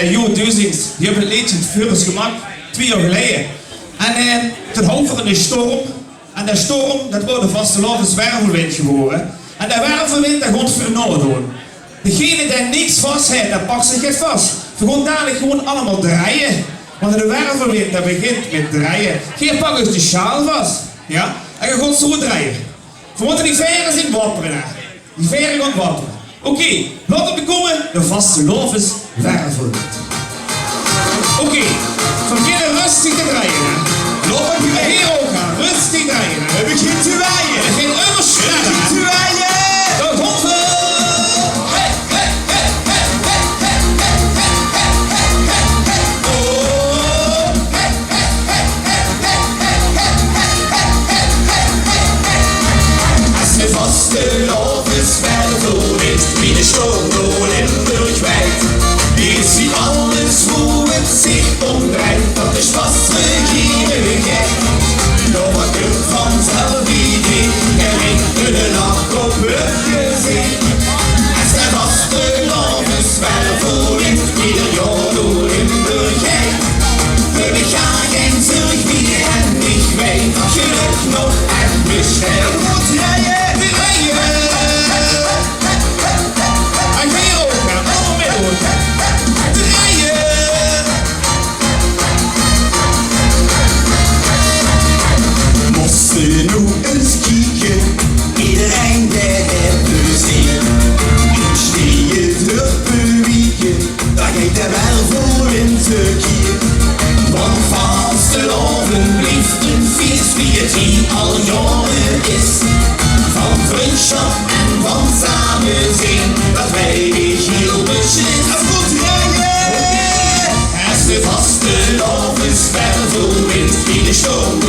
Jo Deuzings, die hebben het liedje voor ons gemaakt, 2 jaar geleden. En toen hadden we een storm. En de storm, dat wordt een vastelovens zwervelwind geworden. En de wervelwind, dat gaat voor noord doen. Degene die niks vast heeft, dat pakt zich het vast. We gaan dadelijk gewoon allemaal draaien. Want de wervelwind, dat begint met draaien. Geef pak eens de sjaal vast. Ja? En je gaat zo draaien. We moeten die veren zien wapperen. Die veren gaan wapperen. Oké, laten we komen. De vastelovens wervelwind. Oké, we beginnen rustig te draaien. Loop op je hier ook aan. Rustig draaien. We beginnen te waaien. We beginnen oversnellen. We beginnen te waaien. Daar komt we. Hey, hey, hey, hey, hey, hey, hey, hey, hey, hey, hey. Oh. Hey, hey, hey, hey, hey, hey, hey, hey, hey, hey. Als de vastelovens wervelwind wie de storm door Limburg wijdt, is wie alles hoe het zich omdraait, dat is vast regierigheid. Nog wat komt vanzelf idee, en ik een nacht op het gezicht. En zijn vastelovens wervelwind, ieder jaar door Limburg rijdt. We gaan geen zorg meer en ik weet, geluk nog echt beschermd. Moet rijden, we rijden. En hier ook, allemaal mee door. Nu eens kijken, iedereen die het plezier. Ik steed terug bewegen, daar gaat de wervelwind tekeer. Want vasteloven blijft een feest wie het hier al jaren is. Van vriendschap en van samen zijn, dat wij heel beslist. En goed rijden! Als de vastelovens wervelwind in de storm